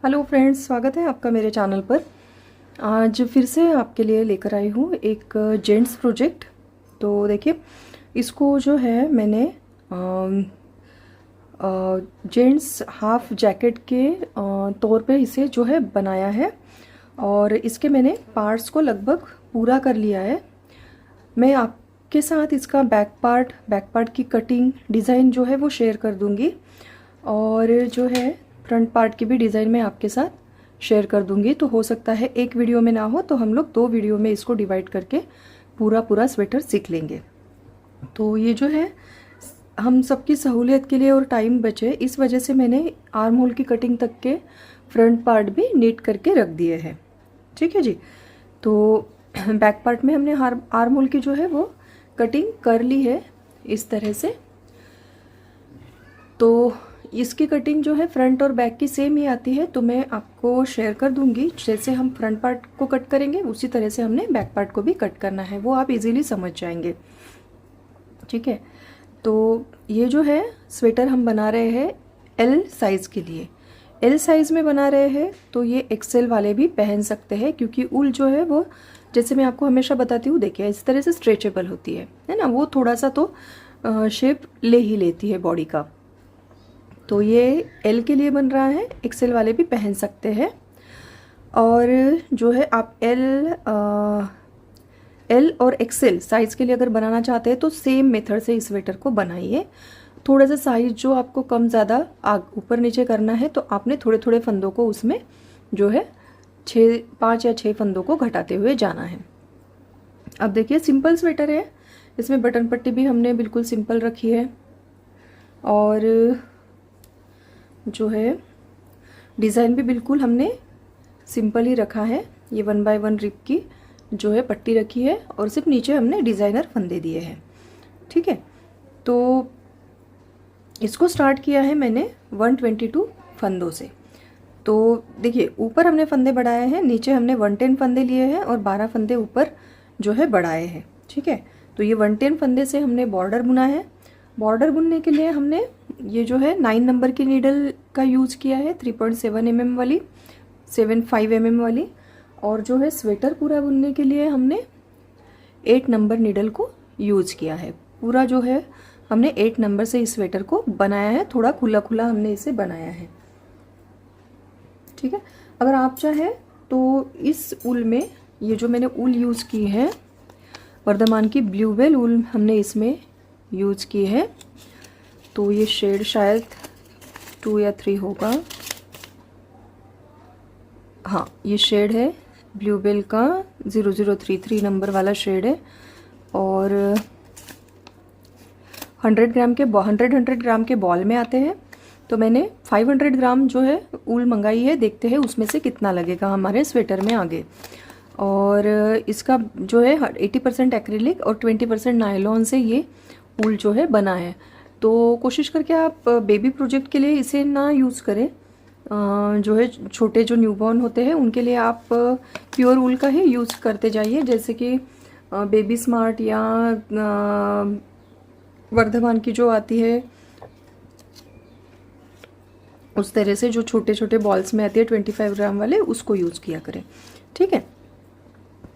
Hello friends, स्वागत है आपका मेरे चैनल पर। आज फिर से आपके लिए लेकर आई हूँ एक जेंट्स प्रोजेक्ट। तो देखिए, इसको जो है मैंने जेंट्स हाफ जैकेट के तौर पे इसे जो है बनाया है और इसके मैंने पार्ट्स को लगभग पूरा कर लिया है। मैं आपके साथ इसका बैक पार्ट की कटिंग डिज़ाइन जो है वो शेयर कर दूँगी और जो है फ्रंट पार्ट की भी डिज़ाइन मैं आपके साथ शेयर कर दूंगी। तो हो सकता है एक वीडियो में ना हो तो हम लोग 2 वीडियो में इसको डिवाइड करके पूरा स्वेटर सीख लेंगे। तो ये जो है हम सबकी सहूलियत के लिए और टाइम बचे, इस वजह से मैंने आर्म होल की कटिंग तक के फ्रंट पार्ट भी नीट करके रख दिए हैं। ठीक है जी। तो बैक पार्ट में हमने आर्म होल की जो है वो कटिंग कर ली है इस तरह से। तो इसकी कटिंग जो है फ्रंट और बैक की सेम ही आती है, तो मैं आपको शेयर कर दूंगी। जैसे हम फ्रंट पार्ट को कट करेंगे उसी तरह से हमने बैक पार्ट को भी कट करना है, वो आप इजीली समझ जाएंगे। ठीक है। तो ये जो है स्वेटर हम बना रहे हैं एल साइज़ के लिए। एल साइज़ में बना रहे हैं तो ये एक्सेल वाले भी पहन सकते हैं, क्योंकि ऊल जो है वो, जैसे मैं आपको हमेशा बताती हूँ, देखिए इस तरह से स्ट्रेचेबल होती है ना, वो थोड़ा सा तो शेप ले ही लेती है बॉडी का। तो ये एल के लिए बन रहा है, एक्सेल वाले भी पहन सकते हैं। और जो है आप एल और एक्सेल साइज़ के लिए अगर बनाना चाहते हैं तो सेम मेथड से इस स्वेटर को बनाइए। थोड़ा सा साइज़ जो आपको कम ज़्यादा ऊपर नीचे करना है तो आपने थोड़े थोड़े फंदों को उसमें जो है 5 या 6 फंदों को घटाते हुए जाना है। अब देखिए सिंपल स्वेटर है, इसमें बटन पट्टी भी हमने बिल्कुल सिंपल रखी है और जो है डिज़ाइन भी बिल्कुल हमने सिंपल ही रखा है। ये 1 बाय 1 रिप की जो है पट्टी रखी है और सिर्फ नीचे हमने डिज़ाइनर फंदे दिए हैं। ठीक है। तो इसको स्टार्ट किया है मैंने 122 फंदों से। तो देखिए ऊपर हमने फंदे बढ़ाए हैं, नीचे हमने 110 फंदे लिए हैं और 12 फंदे ऊपर जो है बढ़ाए हैं। ठीक है। तो ये 110 फंदे से हमने बॉर्डर बुना है। बॉर्डर बुनने के लिए हमने ये जो है 9 नंबर की नीडल का यूज़ किया है, 3.7 mm वाली, 7.5 mm वाली। और जो है स्वेटर पूरा बुनने के लिए हमने 8 नंबर नीडल को यूज़ किया है। पूरा जो है हमने 8 नंबर से इस स्वेटर को बनाया है, थोड़ा खुला खुला हमने इसे बनाया है। ठीक है। अगर आप चाहें तो इस ऊल में, ये जो मैंने ऊल यूज़ की है वर्धमान की ब्लू वेल ऊल हमने इसमें यूज़ की है। तो ये शेड शायद 2 या 3 होगा। हाँ, ये शेड है ब्लू बेल का 0033 नंबर वाला शेड है। और 100 ग्राम के बॉल में आते हैं। तो मैंने 500 ग्राम जो है ऊल मंगाई है, देखते हैं उसमें से कितना लगेगा हमारे स्वेटर में आगे। और इसका जो है 80% एक्रिलिक और 20% नायलॉन से ये ऊल जो है बना है। तो कोशिश करके आप बेबी प्रोजेक्ट के लिए इसे ना यूज़ करें। जो है छोटे जो न्यूबॉर्न होते हैं उनके लिए आप प्योर ऊल का ही यूज़ करते जाइए, जैसे कि बेबी स्मार्ट या वर्धमान की जो आती है उस तरह से जो छोटे छोटे बॉल्स में आती है 25 ग्राम वाले, उसको यूज़ किया करें। ठीक है।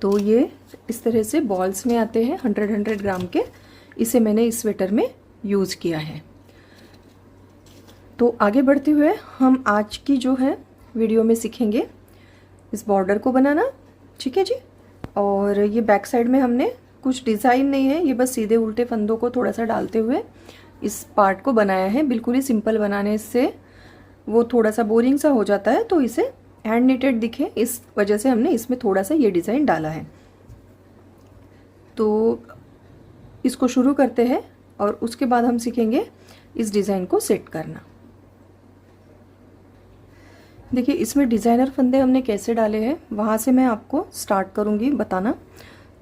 तो ये इस तरह से बॉल्स में आते हैं 100 ग्राम के, इसे मैंने इस स्वेटर में यूज़ किया है। तो आगे बढ़ते हुए हम आज की जो है वीडियो में सीखेंगे इस बॉर्डर को बनाना। ठीक है जी। और ये बैक साइड में हमने कुछ डिज़ाइन नहीं है, ये बस सीधे उल्टे फंदों को थोड़ा सा डालते हुए इस पार्ट को बनाया है। बिल्कुल ही सिंपल बनाने से वो थोड़ा सा बोरिंग सा हो जाता है, तो इसे हैंड निटेड दिखे इस वजह से हमने इसमें थोड़ा सा ये डिज़ाइन डाला है। तो इसको शुरू करते हैं और उसके बाद हम सीखेंगे इस डिज़ाइन को सेट करना। देखिए इसमें डिज़ाइनर फंदे हमने कैसे डाले हैं वहाँ से मैं आपको स्टार्ट करूँगी बताना।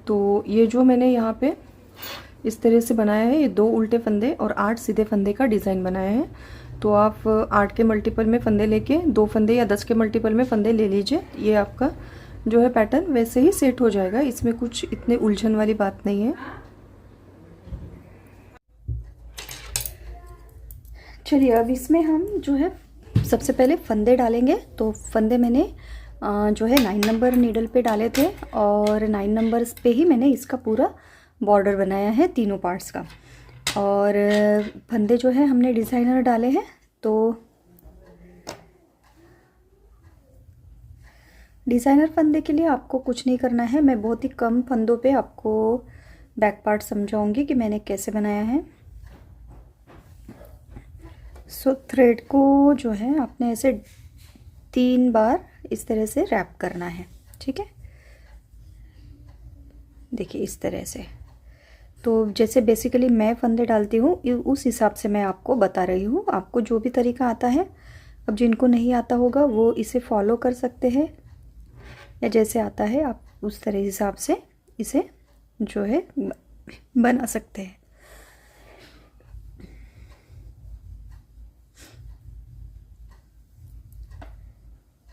तो ये जो मैंने यहाँ पे इस तरह से बनाया है, ये 2 उल्टे फंदे और 8 सीधे फंदे का डिज़ाइन बनाया है। तो आप 8 के मल्टीपल में फंदे लेके 2 फंदे या 10 के मल्टीपल में फंदे ले लीजिए, ये आपका जो है पैटर्न वैसे ही सेट हो जाएगा। इसमें कुछ इतने उलझन वाली बात नहीं है। चलिए अब इसमें हम जो है सबसे पहले फंदे डालेंगे। तो फंदे मैंने जो है 9 नंबर नीडल पे डाले थे और 9 नंबर पे ही मैंने इसका पूरा बॉर्डर बनाया है तीनों पार्ट्स का। और फंदे जो है हमने डिज़ाइनर डाले हैं। तो डिज़ाइनर फंदे के लिए आपको कुछ नहीं करना है। मैं बहुत ही कम फंदों पे आपको बैक पार्ट समझाऊंगी कि मैंने कैसे बनाया है। सो थ्रेड को जो है आपने ऐसे 3 बार इस तरह से रैप करना है, ठीक है। देखिए इस तरह से। तो जैसे बेसिकली मैं फंदे डालती हूँ उस हिसाब से मैं आपको बता रही हूँ। आपको जो भी तरीका आता है, अब जिनको नहीं आता होगा वो इसे फॉलो कर सकते हैं, या जैसे आता है आप उस तरह हिसाब से इसे जो है बना सकते हैं।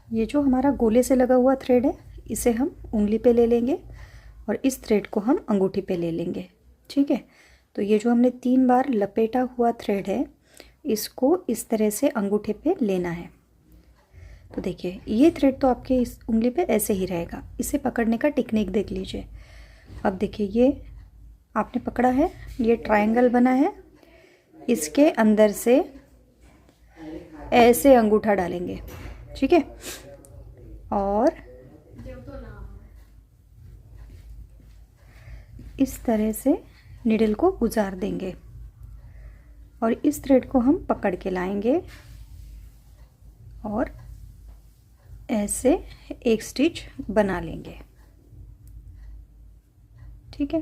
ये जो हमारा गोले से लगा हुआ थ्रेड है इसे हम उंगली पे ले लेंगे और इस थ्रेड को हम अंगूठी पे ले लेंगे, ठीक है। तो ये जो हमने 3 बार लपेटा हुआ थ्रेड है इसको इस तरह से अंगूठे पे लेना है। तो देखिए ये थ्रेड तो आपके इस उंगली पे ऐसे ही रहेगा। इसे पकड़ने का टेक्निक देख लीजिए। अब देखिए ये आपने पकड़ा है, ये ट्रायंगल बना है, इसके अंदर से ऐसे अंगूठा डालेंगे, ठीक है। और इस तरह से निडल को गुजार देंगे और इस थ्रेड को हम पकड़ के लाएंगे और ऐसे एक स्टिच बना लेंगे, ठीक है।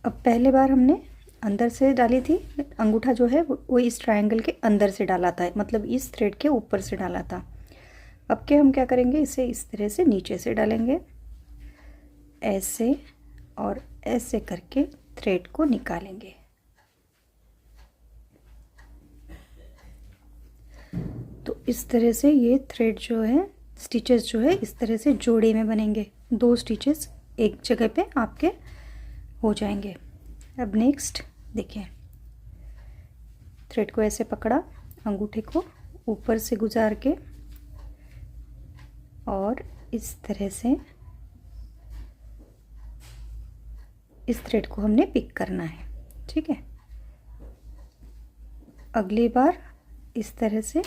अब पहले बार हमने अंदर से डाली थी, अंगूठा जो है वो इस ट्रायंगल के अंदर से डाला था, मतलब इस थ्रेड के ऊपर से डाला था। अब के हम क्या करेंगे, इसे इस तरह से नीचे से डालेंगे ऐसे और ऐसे करके थ्रेड को निकालेंगे। तो इस तरह से ये थ्रेड जो है, स्टिचेस जो है इस तरह से जोड़े में बनेंगे। 2 स्टिचेस एक जगह पे आपके हो जाएंगे। अब नेक्स्ट देखिए, थ्रेड को ऐसे पकड़ा, अंगूठे को ऊपर से गुजार के और इस तरह से इस थ्रेड को हमने पिक करना है, ठीक है। अगली बार इस तरह से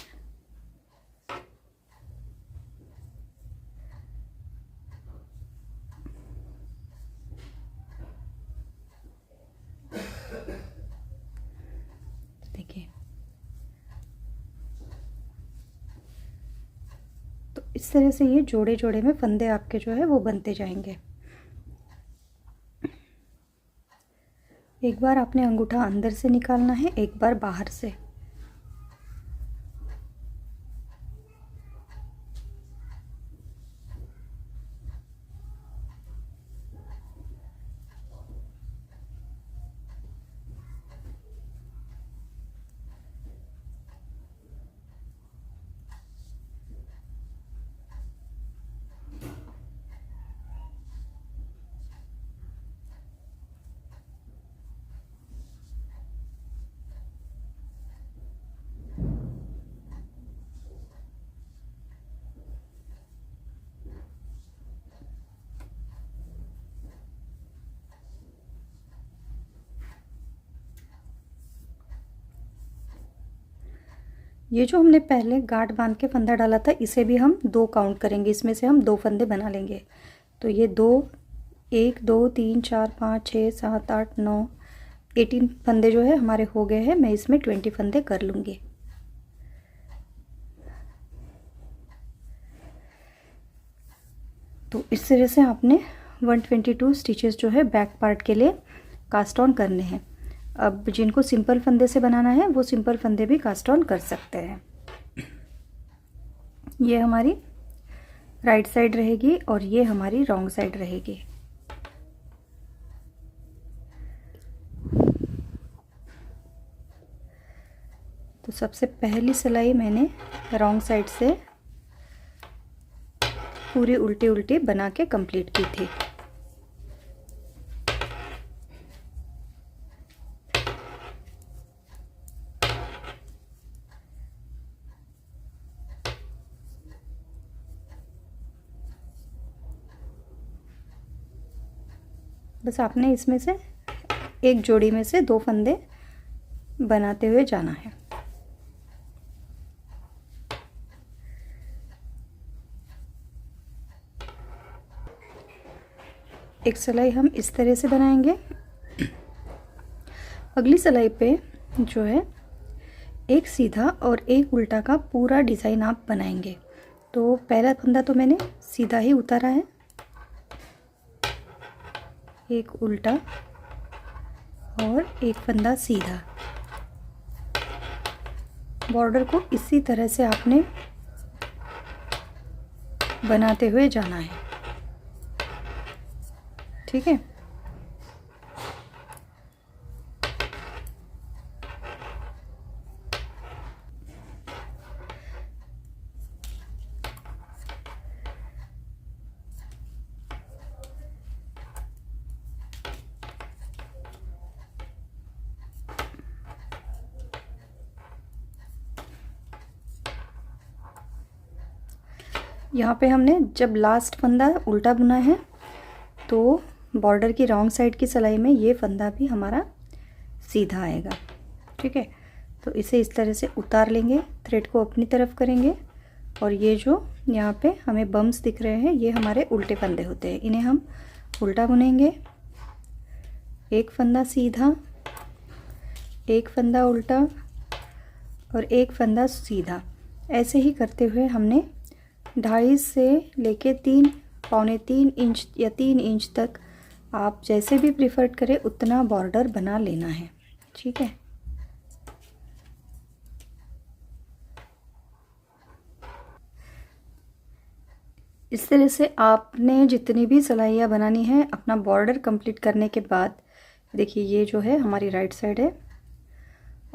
देखिए, तो इस तरह से ये जोड़े जोड़े में फंदे आपके जो है वो बनते जाएंगे। एक बार आपने अंगूठा अंदर से निकालना है, एक बार बाहर से। ये जो हमने पहले गांठ बांध के फंदा डाला था इसे भी हम 2 काउंट करेंगे, इसमें से हम 2 फंदे बना लेंगे। तो ये 2, 1 2 3 4 5 6 7 8 9 18 फंदे जो है हमारे हो गए हैं। मैं इसमें 20 फंदे कर लूँगी। तो इस तरह से आपने 122 स्टिचेस जो है बैक पार्ट के लिए कास्ट ऑन करने हैं। अब जिनको सिंपल फंदे से बनाना है वो सिंपल फंदे भी कास्ट ऑन कर सकते हैं। ये हमारी राइट साइड रहेगी और ये हमारी रॉन्ग साइड रहेगी। तो सबसे पहली सिलाई मैंने रॉन्ग साइड से पूरी उल्टी उल्टी बना के कंप्लीट की थी। बस आपने इसमें से एक जोड़ी में से 2 फंदे बनाते हुए जाना है। एक सिलाई हम इस तरह से बनाएंगे। अगली सिलाई पे जो है एक सीधा और एक उल्टा का पूरा डिज़ाइन आप बनाएंगे। तो पहला फंदा तो मैंने सीधा ही उतारा है, एक उल्टा और एक फंदा सीधा। बॉर्डर को इसी तरह से आपने बनाते हुए जाना है, ठीक है। यहाँ पे हमने जब लास्ट फंदा उल्टा बुना है तो बॉर्डर की रॉन्ग साइड की सिलाई में ये फंदा भी हमारा सीधा आएगा, ठीक है। तो इसे इस तरह से उतार लेंगे, थ्रेड को अपनी तरफ करेंगे और ये जो यहाँ पे हमें बम्स दिख रहे हैं ये हमारे उल्टे फंदे होते हैं, इन्हें हम उल्टा बुनेंगे। एक फंदा सीधा, एक फंदा उल्टा और एक फंदा सीधा। ऐसे ही करते हुए हमने 2.5 से लेके 3, पौने 3 इंच या 3 इंच तक आप जैसे भी प्रीफर करें उतना बॉर्डर बना लेना है, ठीक है। इस तरह से आपने जितनी भी सिलाइयाँ बनानी है अपना बॉर्डर कंप्लीट करने के बाद, देखिए ये जो है हमारी राइट साइड है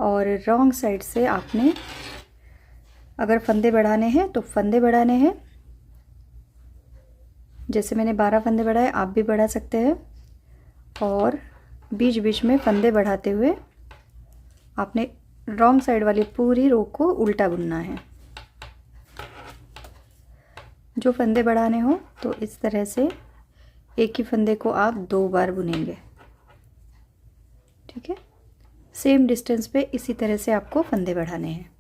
और रॉन्ग साइड से आपने अगर फंदे बढ़ाने हैं तो फंदे बढ़ाने हैं। जैसे मैंने 12 फंदे बढ़ाए, आप भी बढ़ा सकते हैं और बीच बीच में फंदे बढ़ाते हुए आपने रॉन्ग साइड वाली पूरी रो को उल्टा बुनना है। जो फंदे बढ़ाने हो तो इस तरह से एक ही फंदे को आप 2 बार बुनेंगे, ठीक है। सेम डिस्टेंस पे इसी तरह से आपको फंदे बढ़ाने हैं।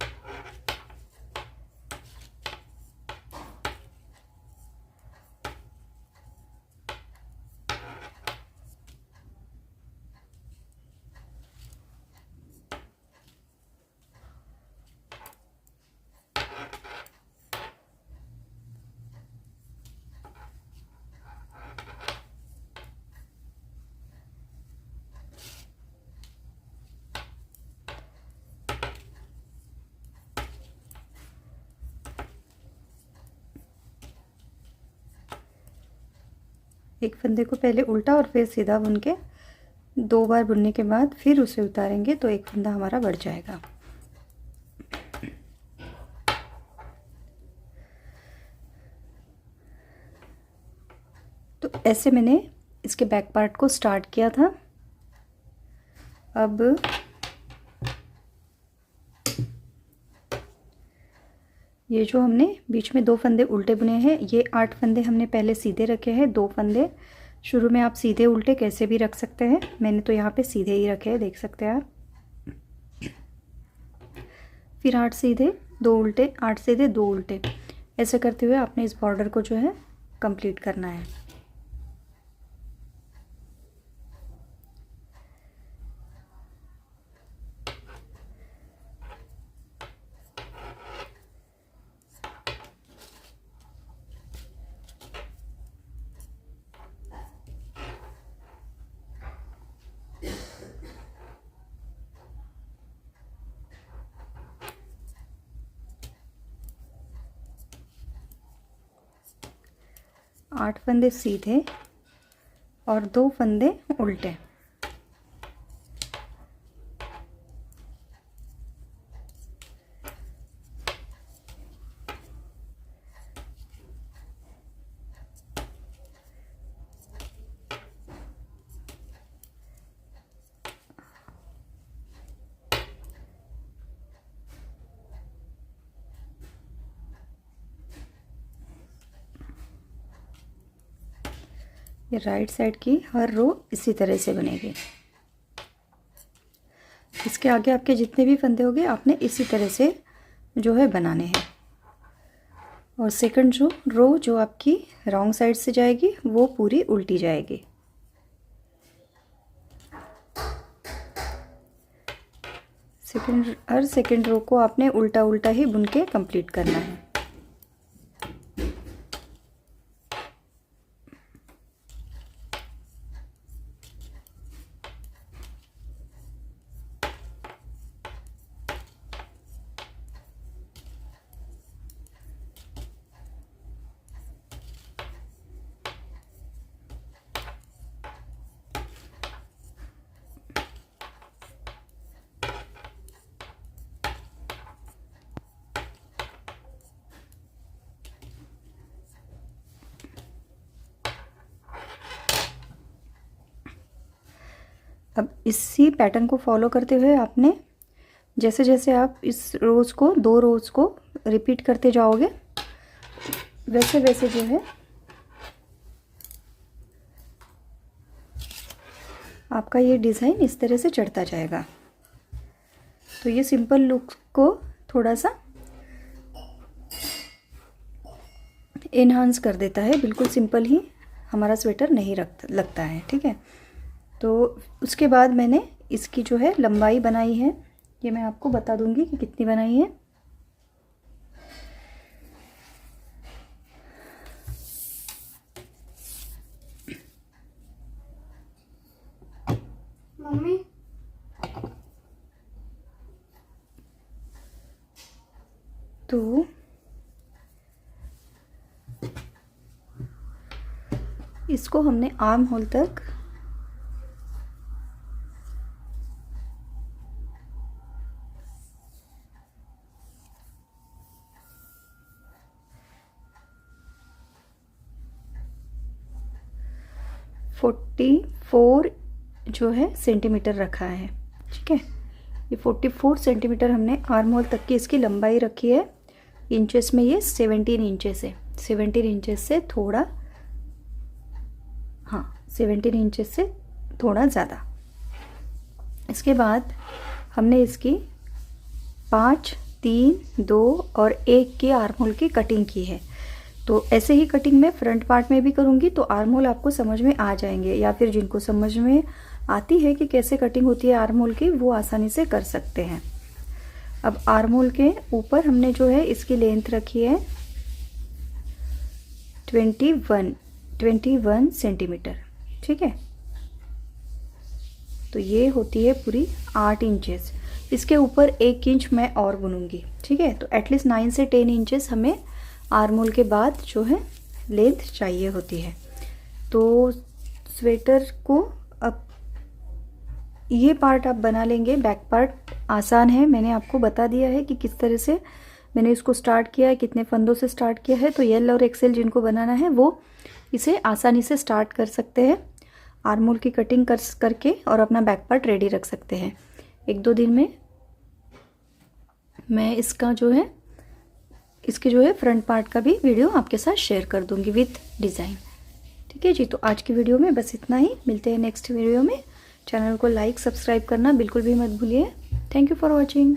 एक फंदे को पहले उल्टा और फिर सीधा बुन के 2 बार बुनने के बाद फिर उसे उतारेंगे तो एक फंदा हमारा बढ़ जाएगा। तो ऐसे मैंने इसके बैक पार्ट को स्टार्ट किया था। अब ये जो हमने बीच में 2 फंदे उल्टे बुने हैं, ये 8 फंदे हमने पहले सीधे रखे हैं। 2 फंदे शुरू में आप सीधे उल्टे कैसे भी रख सकते हैं, मैंने तो यहाँ पे सीधे ही रखे हैं, देख सकते हैं आप। फिर 8 सीधे 2 उल्टे, 8 सीधे 2 उल्टे, ऐसे करते हुए आपने इस बॉर्डर को जो है कंप्लीट करना है। आठ फंदे सीधे और 2 फंदे उल्टे। ये राइट साइड की हर रो इसी तरह से बनेगी। इसके आगे आपके जितने भी फंदे होंगे आपने इसी तरह से जो है बनाने हैं। और सेकंड रो जो आपकी रॉन्ग साइड से जाएगी वो पूरी उल्टी जाएगी। हर सेकंड रो को आपने उल्टा उल्टा ही बुन के कंप्लीट करना है। अब इसी पैटर्न को फॉलो करते हुए आपने जैसे जैसे आप इस रोज़ को 2 रोज़ को रिपीट करते जाओगे वैसे वैसे जो है आपका ये डिज़ाइन इस तरह से चढ़ता जाएगा। तो ये सिंपल लुक को थोड़ा सा इन्हांस कर देता है, बिल्कुल सिंपल ही हमारा स्वेटर नहीं लगता है। ठीक है, तो उसके बाद मैंने इसकी जो है लंबाई बनाई है, ये मैं आपको बता दूंगी कि कितनी बनाई है। मम्मी तो इसको हमने आर्म होल तक फोर जो है सेंटीमीटर रखा है। ठीक है, ये 44 सेंटीमीटर हमने आर्म होल तक की इसकी लंबाई रखी है। इंचेस में ये 17 इंचेस है। 17 इंचेस से थोड़ा, हाँ 17 इंचेस से थोड़ा ज़्यादा। इसके बाद हमने इसकी 5, 3, 2 और 1 की आर्म होल की कटिंग की है। तो ऐसे ही कटिंग मैं फ्रंट पार्ट में भी करूँगी, तो आर्म होल आपको समझ में आ जाएंगे, या फिर जिनको समझ में आती है कि कैसे कटिंग होती है आर्म होल की, वो आसानी से कर सकते हैं। अब आर्म होल के ऊपर हमने जो है इसकी लेंथ रखी है 21 सेंटीमीटर। ठीक है, तो ये होती है पूरी 8 इंचेस। इसके ऊपर 1 इंच मैं और बुनूंगी। ठीक है, तो एटलीस्ट 9 से 10 इंचेस हमें आर्म होल के बाद जो है लेंथ चाहिए होती है। तो स्वेटर को अब ये पार्ट आप बना लेंगे। बैक पार्ट आसान है, मैंने आपको बता दिया है कि किस तरह से मैंने इसको स्टार्ट किया है, कितने फंदों से स्टार्ट किया है। तो एल और एक्सेल जिनको बनाना है वो इसे आसानी से स्टार्ट कर सकते हैं, आर्म होल की कटिंग करके और अपना बैक पार्ट रेडी रख सकते हैं। 1-2 दिन में मैं इसका जो है फ्रंट पार्ट का भी वीडियो आपके साथ शेयर कर दूंगी विद डिज़ाइन। ठीक है जी, तो आज की वीडियो में बस इतना ही। मिलते हैं नेक्स्ट वीडियो में। चैनल को लाइक सब्सक्राइब करना बिल्कुल भी मत भूलिए। Thank you for watching.